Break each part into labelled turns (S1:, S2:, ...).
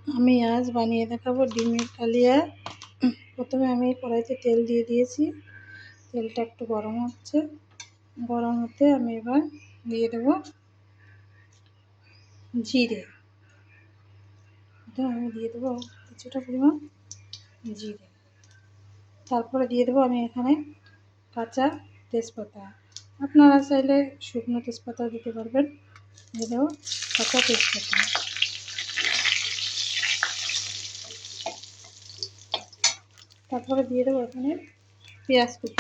S1: আমি আজ বানিয়ে দেখাবো ডিমের কালিয়া। প্রথমে আমি কড়াইতে তেল দিয়ে দিয়েছি। তেলটা একটু গরম হচ্ছে, গরম হতে আমি এবার দিয়ে দেবো জিরে। আমি দিয়ে দেবো কিছুটা পরিমাণ জিরে। তারপরে দিয়ে দেবো আমি এখানে কাঁচা তেজপাতা। আপনারা চাইলে শুকনো তেজপাতাও দিতে পারবেন। দিয়ে দেবো কাঁচা তেজপাতা। তারপরে দিয়ে দেবো এখানে পেঁয়াজ কুচি।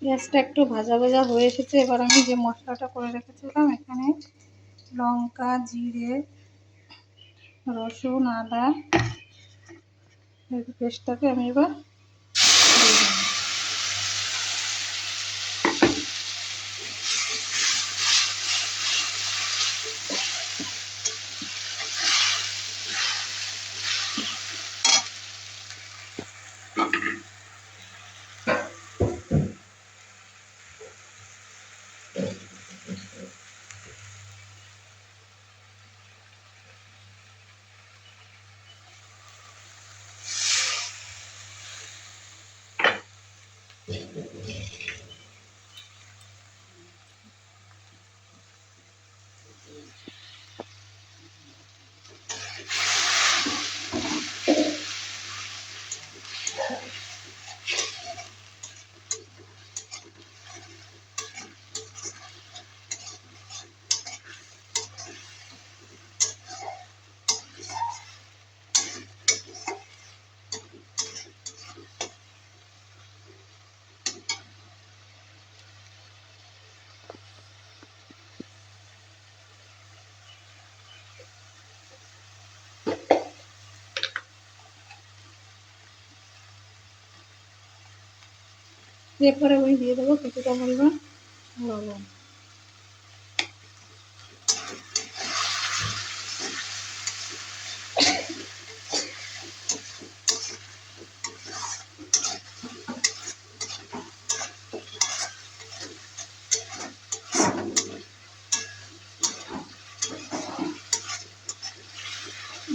S1: পেঁয়াজটা একটু ভাজা ভাজা হয়ে এসেছে। এবার আমি যে মশলাটা করে রেখেছিলাম এখানে লঙ্কা, জিরে, রসুন, আদা পেস্টটাকে আমি এবার দিয়ে দেবো। এরপরে আমি দিয়ে দেবো কিছুটা পরিমাণ লবণ।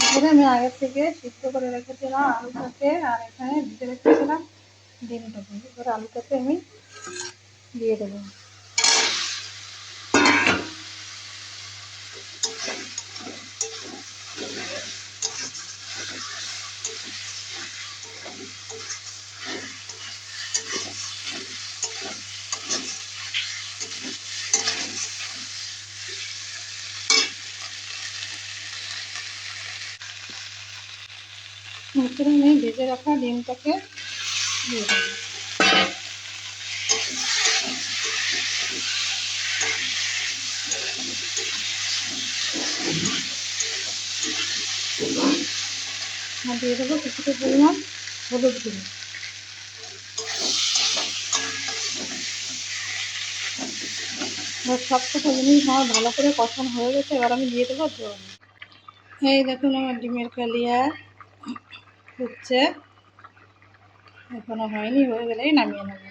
S1: এখানে আমি আগে থেকে সিদ্ধ করে রেখেছিলাম আলুটাকে, আর এখানে ভিজে রেখেছিলাম ডিমটাকে। এবার আলুটাকে আমি দিয়ে দেবো। এরপরে আমি ভেজে রাখা ডিমটাকে দিয়ে দেবো। আর দিয়ে দেবো কিছুটা পরিমাণ হলুদ গুঁড়ো। সবকটা জিনিস আমার ভালো করে কষানো হয়ে গেছে। এবার আমি দিয়ে দেবো জল। এই দেখুন আমার ডিমের কালিয়া হচ্ছে, এখনো হয়নি, হয়ে গেলেই নামিয়ে নেব।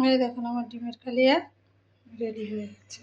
S1: এই দেখুন আমার ডিমের কালিয়া রেডি হয়ে গেছে।